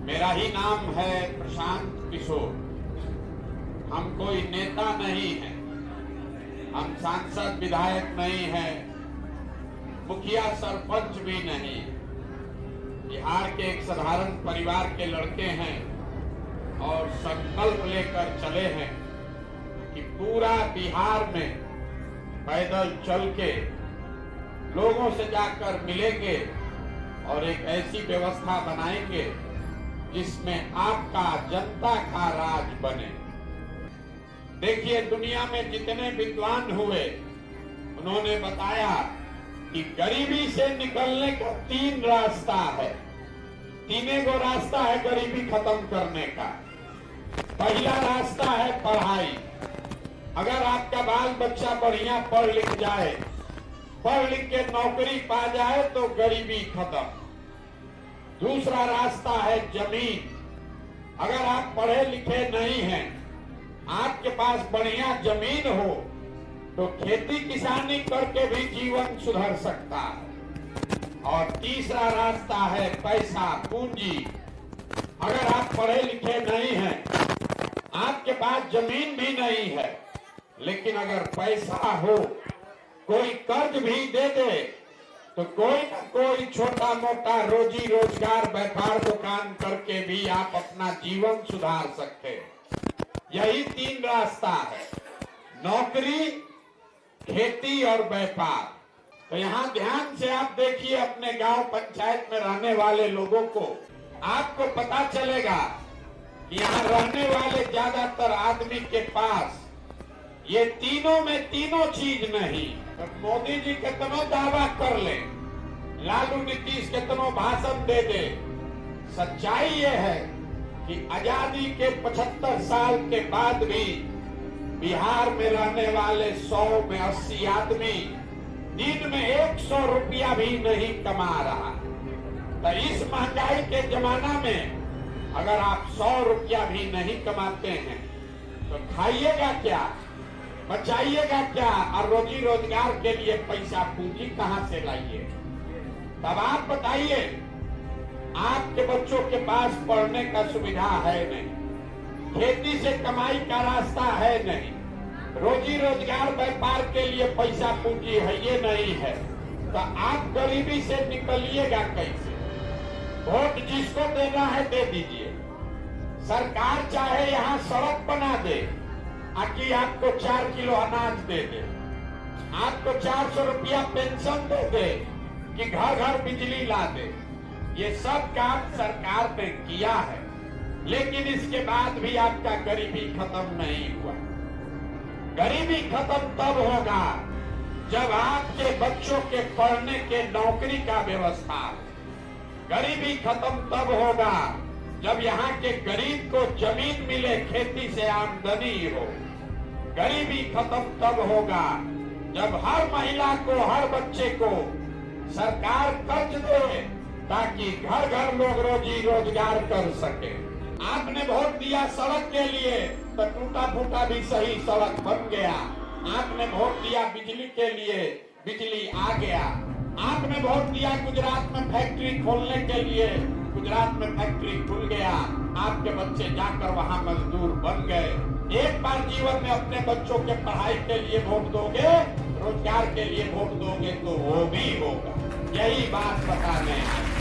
मेरा ही नाम है प्रशांत किशोर। हम कोई नेता नहीं है, हम सांसद विधायक नहीं है, मुखिया सरपंच भी नहीं। बिहार के एक साधारण परिवार के लड़के हैं और संकल्प लेकर चले हैं कि पूरा बिहार में पैदल चल के लोगों से जाकर मिलेंगे और एक ऐसी व्यवस्था बनाएंगे जिसमें आपका जनता का राज बने। देखिए, दुनिया में जितने विद्वान हुए उन्होंने बताया कि गरीबी से निकलने का 3 रास्ता है। तीने गो रास्ता है गरीबी खत्म करने का। पहला रास्ता है पढ़ाई। अगर आपका बाल बच्चा बढ़िया पढ़ लिख जाए, पढ़ लिख के नौकरी पा जाए तो गरीबी खत्म। दूसरा रास्ता है जमीन। अगर आप पढ़े लिखे नहीं हैं, आपके पास बढ़िया जमीन हो तो खेती किसानी करके भी जीवन सुधर सकता है। और तीसरा रास्ता है पैसा, पूंजी। अगर आप पढ़े लिखे नहीं हैं, आपके पास जमीन भी नहीं है, लेकिन अगर पैसा हो, कोई कर्ज भी दे दे तो कोई न कोई छोटा मोटा रोजी रोजगार व्यापार दुकान करके भी आप अपना जीवन सुधार सकते हैं। यही 3 रास्ता है, नौकरी, खेती और व्यापार। तो यहाँ ध्यान से आप देखिए, अपने गांव पंचायत में रहने वाले लोगों को आपको पता चलेगा कि यहाँ रहने वाले ज्यादातर आदमी के पास ये तीनों में तीनों चीज नहीं। तो मोदी जी कितनो दावा कर ले, लालू नीतीश कितनो भाषण दे दे, सच्चाई ये है कि आजादी के 75 साल के बाद भी बिहार में रहने वाले 100 में 80 आदमी दिन में 100 रुपया भी नहीं कमा रहा। तो इस महंगाई के जमाना में अगर आप 100 रुपया भी नहीं कमाते हैं तो खाइएगा क्या, बचाइएगा क्या, और रोजी रोजगार के लिए पैसा पूंजी कहां से लाइए? तब आप बताइए, आपके बच्चों के पास पढ़ने का सुविधा है नहीं, खेती से कमाई का रास्ता है नहीं, रोजी रोजगार व्यापार के लिए पैसा पूंजी है ये नहीं है, तो आप गरीबी से निकलिएगा कैसे? वोट जिसको देना है दे दीजिए। सरकार चाहे यहाँ सड़क बना दे, आकि आपको 4 किलो अनाज दे दे, आपको 400 रुपया पेंशन दे दे, कि घर घर बिजली ला दे, ये सब काम सरकार ने किया है, लेकिन इसके बाद भी आपका गरीबी खत्म नहीं हुआ। गरीबी खत्म तब होगा जब आपके बच्चों के पढ़ने के नौकरी का व्यवस्था हो। गरीबी खत्म तब होगा जब यहाँ के गरीब को जमीन मिले, खेती से आमदनी हो। गरीबी खत्म तब होगा जब हर महिला को, हर बच्चे को सरकार कर्ज दे ताकि घर घर लोग रोजी रोजगार कर सके। आपने वोट दिया सड़क के लिए तो टूटा फूटा भी सही सड़क बन गया। आपने वोट दिया बिजली के लिए, बिजली आ गया। आपने वोट दिया गुजरात में फैक्ट्री खोलने के लिए, गुजरात में फैक्ट्री खुल गया। आपके बच्चे जाकर वहां मजदूर बन गए। एक बार जीवन में अपने बच्चों के पढ़ाई के लिए वोट दोगे, रोजगार के लिए वोट दोगे तो वो भी होगा। यही बात बताने हैं।